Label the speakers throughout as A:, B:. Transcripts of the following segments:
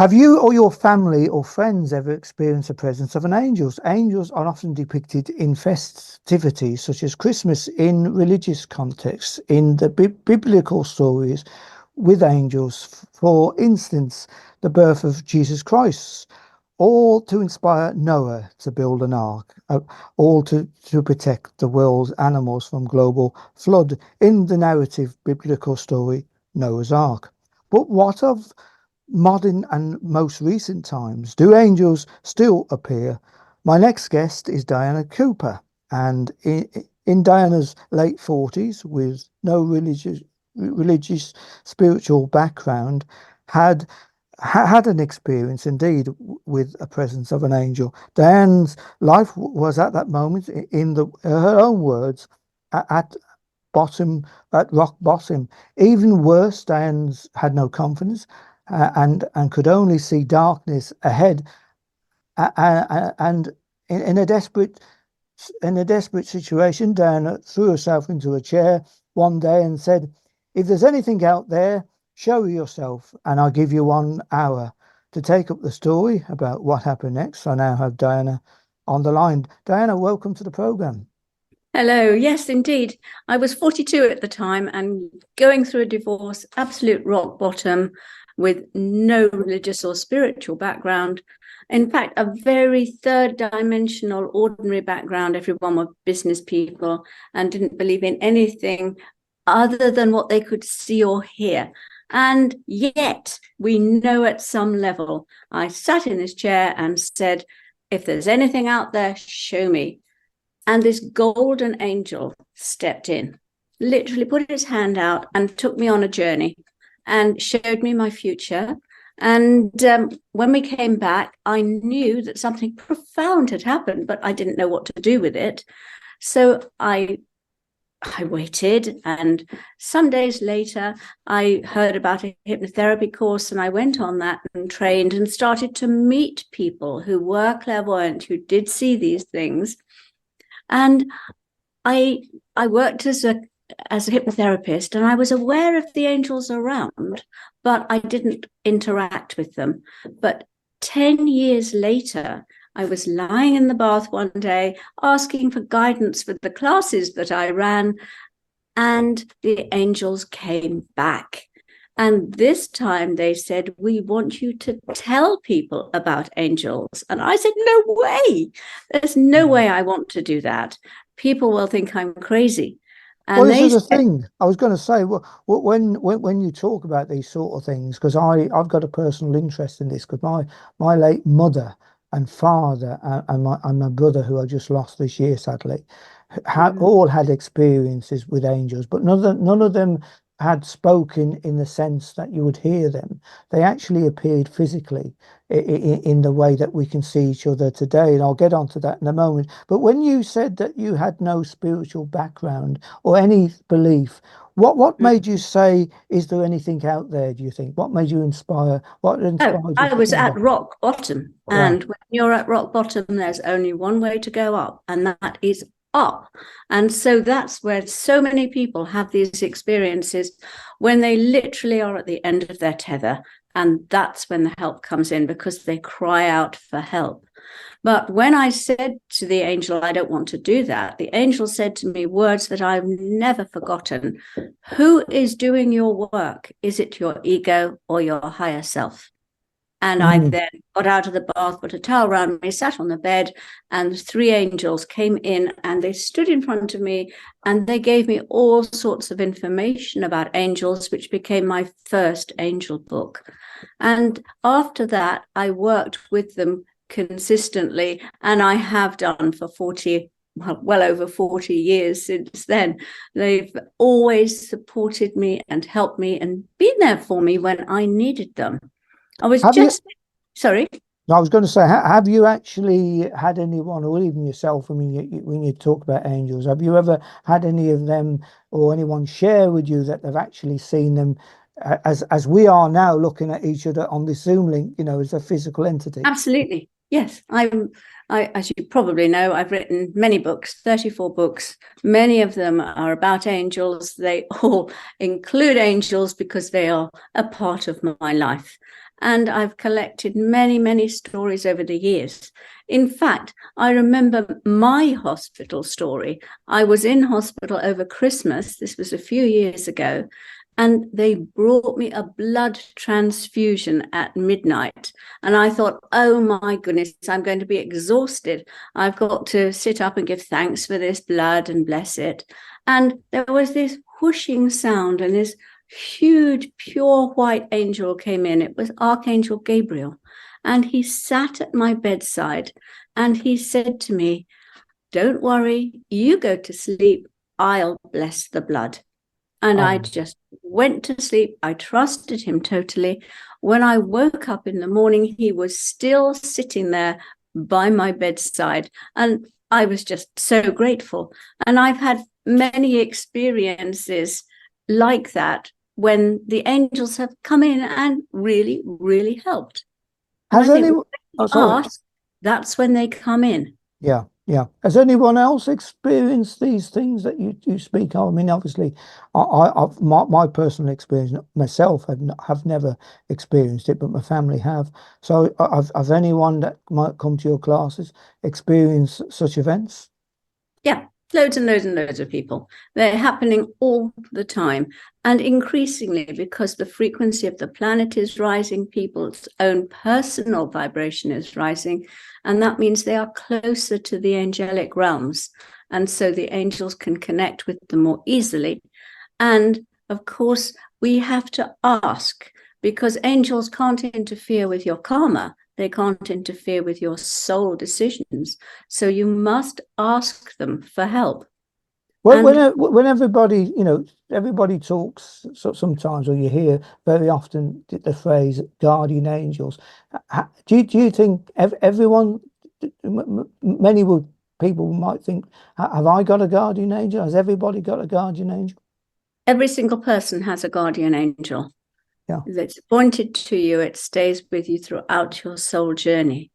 A: Have you or your family or friends ever experienced the presence of an angel? Angels are often depicted in festivities such as Christmas, in religious contexts, in the biblical stories with angels. For instance, the birth of Jesus Christ, all to inspire Noah to build an ark, all to protect the world's animals from global flood in the narrative biblical story Noah's Ark. But what of modern and most recent times? Do angels still appear? My next guest is Diana Cooper, and in Diana's late 40s, with no religious spiritual background, had an experience indeed with a presence of an angel. Diane's life was at that moment, in her own words, at bottom, at rock bottom. Even worse, Diane's had no confidence, and could only see darkness ahead. And in a desperate situation, Diana threw herself into a chair one day and said, "If there's anything out there, show yourself, and I'll give you 1 hour." To take up the story about what happened next, I now have Diana on the line. Diana, welcome to the program.
B: Hello. Yes, indeed. I was 42 at the time and going through a divorce, absolute rock bottom, with no religious or spiritual background. In fact, a very third dimensional, ordinary background. Everyone were business people and didn't believe in anything other than what they could see or hear. And yet we know at some level, I sat in this chair and said, if there's anything out there, show me. And this golden angel stepped in, literally put his hand out and took me on a journey and showed me my future. And when we came back, I knew that something profound had happened, but I didn't know what to do with it. So I waited, and some days later, I heard about a hypnotherapy course, and I went on that and trained and started to meet people who were clairvoyant, who did see these things. And I worked as a hypnotherapist, and I was aware of the angels around, but I didn't interact with them. But 10 years later, I was lying in the bath one day asking for guidance with the classes that I ran, and the angels came back. And this time they said, "We want you to tell people about angels." And I said, "No way. There's no way I want to do that. People will think I'm crazy." And
A: well, this is the thing. I was going to say, well, when you talk about these sort of things, because I've got a personal interest in this, because my late mother and father and my brother, who I just lost this year, sadly, all had experiences with angels, but none of them had spoken in the sense that you would hear them. They actually appeared physically in the way that we can see each other today. And I'll get onto that in a moment. But when you said that you had no spiritual background or any belief, what made you say, is there anything out there, do you think? What made you inspire? What inspired you?
B: I was at rock bottom. Yeah. And when you're at rock bottom, there's only one way to go up, and that is up. And so that's where so many people have these experiences, when they literally are at the end of their tether, and that's when the help comes in, because they cry out for help. But when I said to the angel, I don't want to do that, the angel said to me words that I've never forgotten. "Who is doing your work? Is it your ego or your higher self?" And I then got out of the bath, put a towel around me, sat on the bed, and 3 angels came in and they stood in front of me, and they gave me all sorts of information about angels, which became my first angel book. And after that, I worked with them consistently, and I have done for well over 40 years since then. They've always supported me and helped me and been there for me when I needed them. Sorry.
A: I was going to say, have you actually had anyone, or even yourself, I mean, when you talk about angels, have you ever had any of them or anyone share with you that they've actually seen them as we are now looking at each other on this Zoom link, as a physical entity?
B: Absolutely. Yes, as you probably know, I've written many books, 34 books. Many of them are about angels. They all include angels because they are a part of my life. And I've collected many, many stories over the years. In fact, I remember my hospital story. I was in hospital over Christmas. This was a few years ago. And they brought me a blood transfusion at midnight. And I thought, oh my goodness, I'm going to be exhausted. I've got to sit up and give thanks for this blood and bless it. And there was this whooshing sound, and this huge, pure white angel came in. It was Archangel Gabriel. And he sat at my bedside and he said to me, don't worry, you go to sleep. I'll bless the blood. And I just went to sleep. I trusted him totally. When I woke up in the morning, he was still sitting there by my bedside. And I was just so grateful. And I've had many experiences like that when the angels have come in and really, really helped.
A: Has anyone
B: that's when they come in.
A: Yeah. Has anyone else experienced these things that you speak of? I mean, obviously, my personal experience myself have never experienced it, but my family have. So, have anyone that might come to your classes experienced such events?
B: Yeah, loads and loads and loads of people. They're happening all the time, and increasingly because the frequency of the planet is rising, people's own personal vibration is rising, and that means they are closer to the angelic realms, and so the angels can connect with them more easily. And of course, we have to ask, because angels can't interfere with your karma. They can't interfere with your soul decisions. So you must ask them for help.
A: Well, when everybody, everybody talks sometimes, or you hear very often the phrase guardian angels. Do you think everyone, many people might think, have I got a guardian angel? Has everybody got a guardian angel?
B: Every single person has a guardian angel.
A: Yeah.
B: That's pointed to you. It stays with you throughout your soul journey.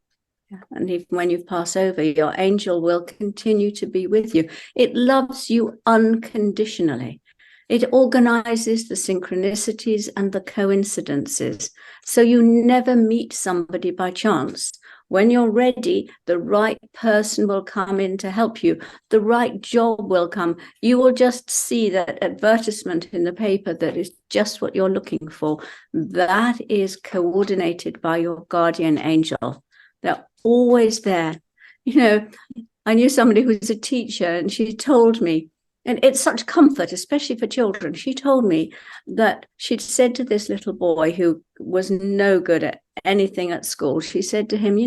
B: And even when you pass over, your angel will continue to be with you. It loves you unconditionally. It organizes the synchronicities and the coincidences. So you never meet somebody by chance. When you're ready, the right person will come in to help you. The right job will come. You will just see that advertisement in the paper that is just what you're looking for. That is coordinated by your guardian angel. They're always there. I knew somebody who's a teacher, and she told me, and it's such comfort, especially for children. She told me that she'd said to this little boy who was no good at anything at school, she said to him,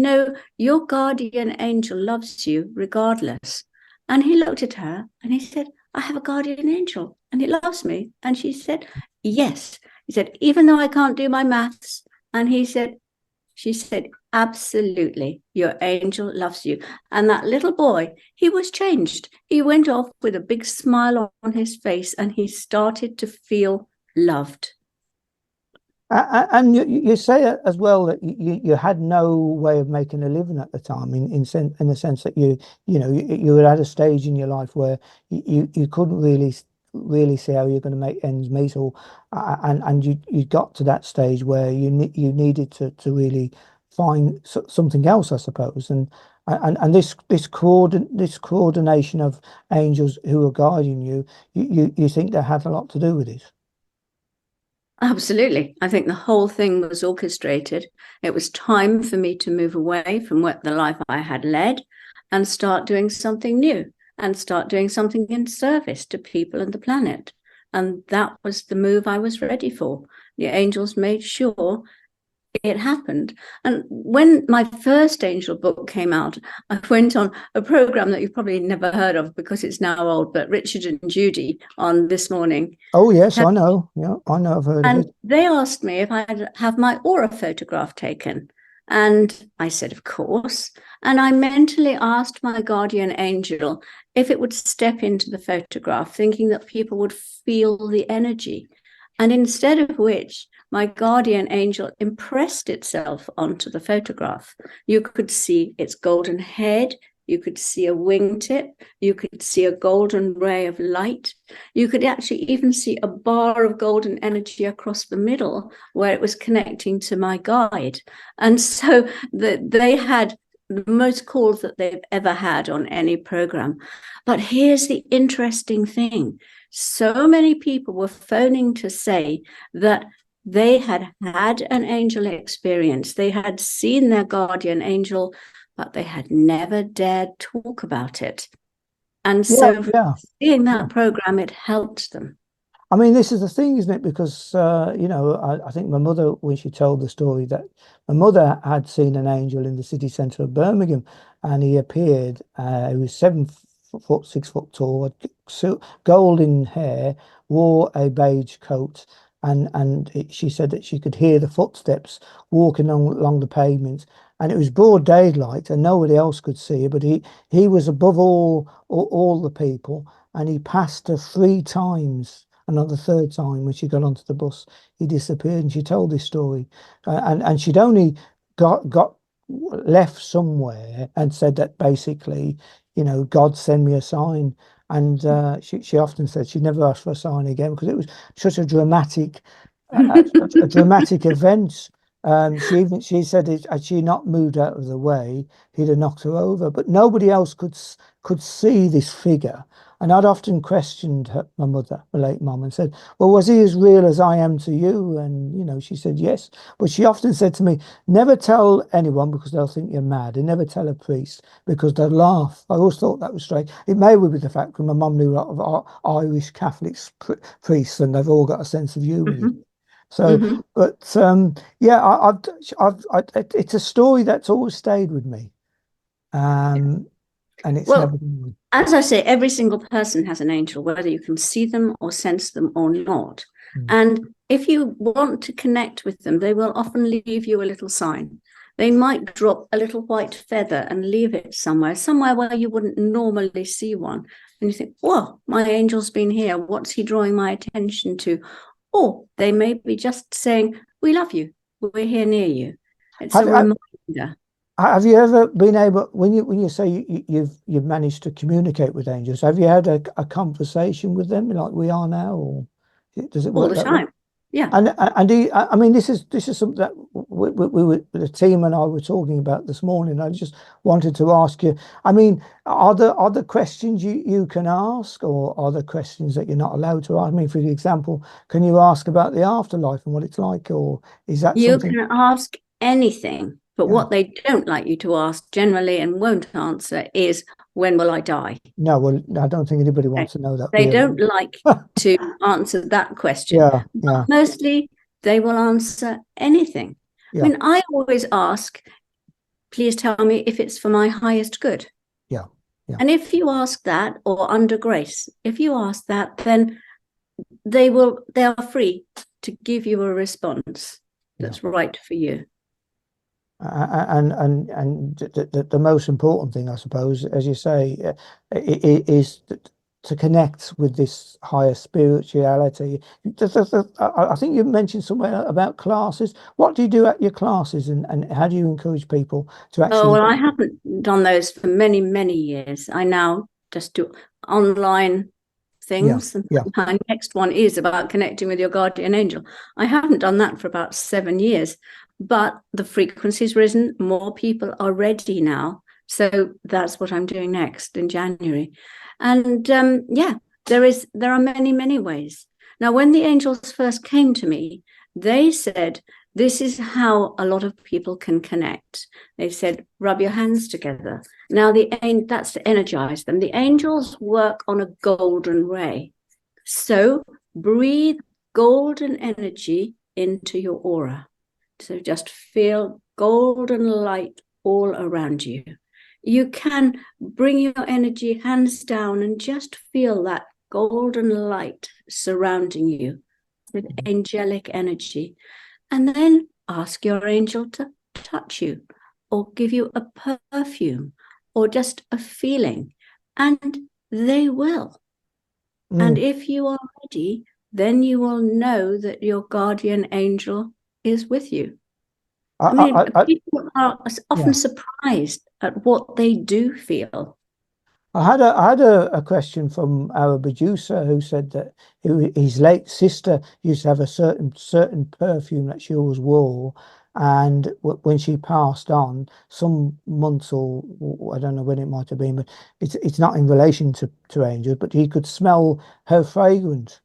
B: your guardian angel loves you regardless. And he looked at her and he said, I have a guardian angel and it loves me. And she said, yes. He said, even though I can't do my maths. And she said, absolutely, your angel loves you. And that little boy, he was changed. He went off with a big smile on his face and he started to feel loved.
A: And you say as well that you had no way of making a living at the time, in the sense that you were at a stage in your life where you couldn't really see how you're going to make ends meet, or and you got to that stage where you needed to really find something else, I suppose, and this coordination of angels who are guiding you think that had a lot to do with it?
B: Absolutely. I think the whole thing was orchestrated. It was time for me to move away from the life I had led and start doing something new, and start doing something in service to people and the planet. And that was the move I was ready for. The angels made sure it happened. And when my first angel book came out, I went on a program that you've probably never heard of because it's now old, but Richard and Judy on This Morning.
A: Oh, yes, I know. Yeah, I know. I've heard of it.
B: They asked me if I'd have my aura photograph taken. And I said, of course. And I mentally asked my guardian angel if it would step into the photograph, thinking that people would feel the energy. And instead of which, my guardian angel impressed itself onto the photograph. You could see its golden head, you could see a wingtip, you could see a golden ray of light. You could actually even see a bar of golden energy across the middle where it was connecting to my guide. And so they had the most calls that they've ever had on any program. But here's the interesting thing. So many people were phoning to say that they had had an angel experience. They had seen their guardian angel, but they had never dared talk about it. And so seeing that program, it helped them.
A: I mean, this is the thing, isn't it? Because, I think my mother, when she told the story, that my mother had seen an angel in the city centre of Birmingham, and he appeared. He was 7 foot, 6 foot tall, had golden hair, wore a beige coat, and she said that she could hear the footsteps walking along the pavement, and it was broad daylight, and nobody else could see it, but he was above all the people, and he passed her 3 times. And on the 3rd time, when she got onto the bus, he disappeared. And she told this story, and she'd only got left somewhere and said that basically, God send me a sign. And she often said she'd never asked for a sign again because it was such a dramatic, a dramatic event. She said had she not moved out of the way, he'd have knocked her over. But nobody else could see this figure. And I'd often questioned my mother, my late mum, and said, well, was he as real as I am to you? And, she said, yes. But she often said to me, never tell anyone because they'll think you're mad. And never tell a priest because they'll laugh. I always thought that was strange. It may well be the fact that my mum knew a lot of Irish Catholic priests, and they've all got a sense of humour.
B: Mm-hmm.
A: So,
B: mm-hmm.
A: but it's a story that's always stayed with me. And it's never been.
B: As I say, every single person has an angel, whether you can see them or sense them or not. And if you want to connect with them, they will often leave you a little sign. They might drop a little white feather and leave it somewhere where you wouldn't normally see one. And you think, whoa, my angel's been here. What's he drawing my attention to? Or they may be just saying, we love you. We're here near you. It's a reminder.
A: Have you ever been able, when you say you've managed to communicate with angels, have you had a conversation with them like we are now, or does it work
B: all the time?
A: way?
B: Yeah.
A: And I mean, this is something that we were, the team and I were talking about this morning. I just wanted to ask you. I mean, are there questions you can ask, or are there questions that you're not allowed to ask? I mean, for example, can you ask about the afterlife and what it's like, or is that something?
B: You can ask anything. But what they don't like you to ask generally and won't answer is, when will I die?
A: No, well, I don't think anybody wants to know that.
B: They don't like to answer that question. But mostly they will answer anything. I mean, I always ask, please tell me if it's for my highest good. And if you ask that, or under grace, if you ask that, then they are free to give you a response that's right for you.
A: And the most important thing, I suppose, as you say, is to connect with this higher spirituality. I think you mentioned somewhere about classes. What do you do at your classes, and how do you encourage people to actually?
B: Oh, well, I haven't done those for many, many years. I now just do online things. My next one is about connecting with your guardian angel. I haven't done that for about 7 years. But the frequency's risen, more people are ready now. So that's what I'm doing next in January. And there are many, many ways. Now, when the angels first came to me, they said, this is how a lot of people can connect. They said, rub your hands together. Now, that's to energize them. The angels work on a golden ray. So breathe golden energy into your aura. So just feel golden light all around you. You can bring your energy hands down and just feel that golden light surrounding you with angelic energy. And then ask your angel to touch you, or give you a perfume, or just a feeling. And they will. And if you are ready, then you will know that your guardian angel is with you. People are often surprised at what they do feel.
A: I had a question from our producer who said that his late sister used to have a certain perfume that she always wore, and when she passed on, some months or I don't know when it might have been, but it's not in relation to angels, but he could smell her fragrance.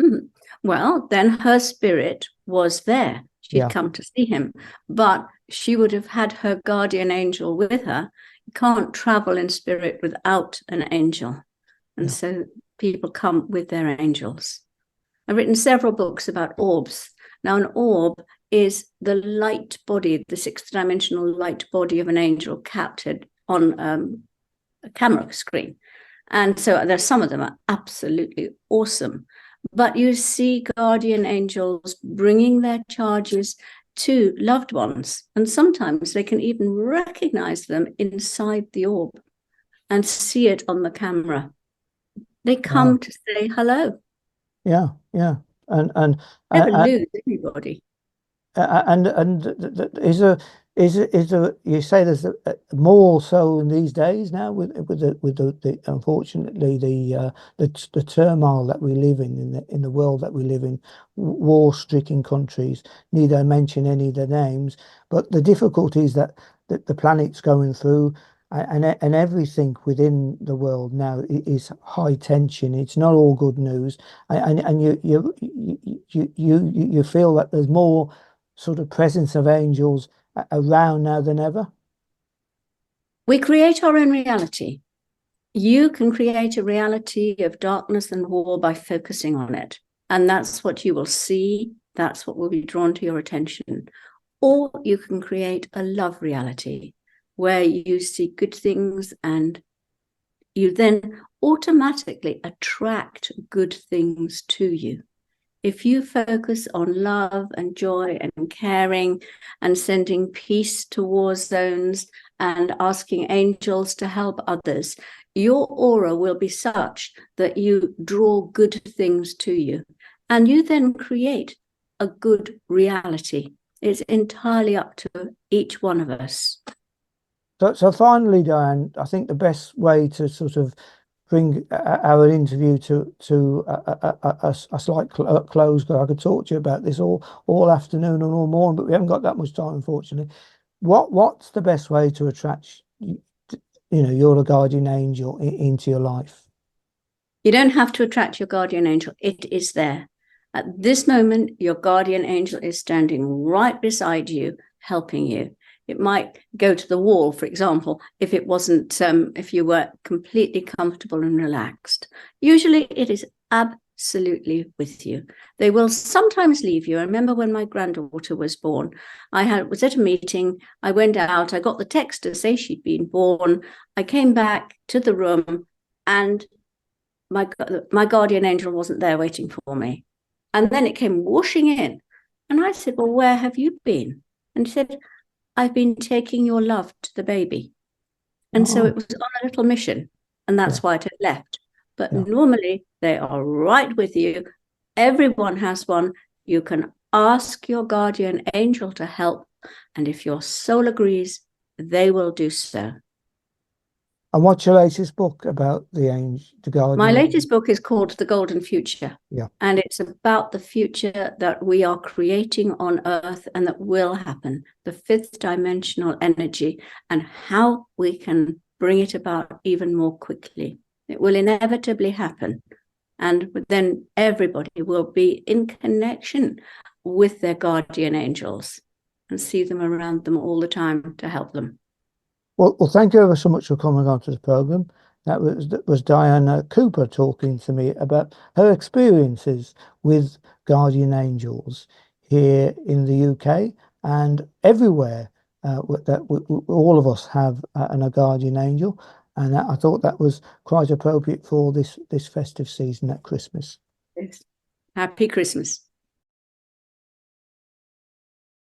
B: Mm. Well, then her spirit was there. She'd come to see him, but she would have had her guardian angel with her. You can't travel in spirit without an angel. And so people come with their angels. I've written several books about orbs. Now, an orb is the light body, the sixth dimensional light body of an angel captured on a camera screen. And so there's some of them are absolutely awesome. But you see guardian angels bringing their charges to loved ones. And sometimes they can even recognize them inside the orb and see it on the camera. They come to say hello.
A: Yeah. And
B: never lose anybody.
A: And is there you say there's more so in these days now with the unfortunately the turmoil that we live in the world that we live in, war-stricken countries. Need I mention any of the names? But the difficulties that the planet's going through, and everything within the world now is high tension. It's not all good news, and you feel that there's more sort of presence of angels around now than ever.
B: We create our own reality. You can create a reality of darkness and war by focusing on it, and that's what you will see. That's what will be drawn to your attention. Or you can create a love reality where you see good things and you then automatically attract good things to you. If you focus on love and joy and caring and sending peace to war zones and asking angels to help others, your aura will be such that you draw good things to you. And you then create a good reality. It's entirely up to each one of us.
A: So finally, Diane, I think the best way to sort of bring our interview to a slight close, because I could talk to you about this all afternoon and all morning, but we haven't got that much time, unfortunately. What's the best way to attract your guardian angel into your life?
B: You don't have to attract your guardian angel. It is there. At this moment, your guardian angel is standing right beside you, helping you. It might go to the wall, for example, if it wasn't, if you were completely comfortable and relaxed. Usually it is absolutely with you. They will sometimes leave you. I remember when my granddaughter was born, was at a meeting. I went out, I got the text to say she'd been born. I came back to the room and my guardian angel wasn't there waiting for me. And then it came whooshing in. And I said, well, where have you been? And he said, I've been taking your love to the baby. And so it was on a little mission, and that's why it had left. But normally they are right with you. Everyone has one. You can ask your guardian angel to help. And if your soul agrees, they will do so.
A: And what's your latest book about the guardian?
B: My latest book is called The Golden Future.
A: Yeah.
B: And it's about the future that we are creating on Earth and that will happen, the fifth dimensional energy, and how we can bring it about even more quickly. It will inevitably happen. And then everybody will be in connection with their guardian angels and see them around them all the time to help them.
A: Well, thank you ever so much for coming on to the program. That was Diana Cooper talking to me about her experiences with guardian angels here in the UK and everywhere. All of us have a guardian angel, and I thought that was quite appropriate for this festive season at Christmas.
B: Yes. Happy Christmas.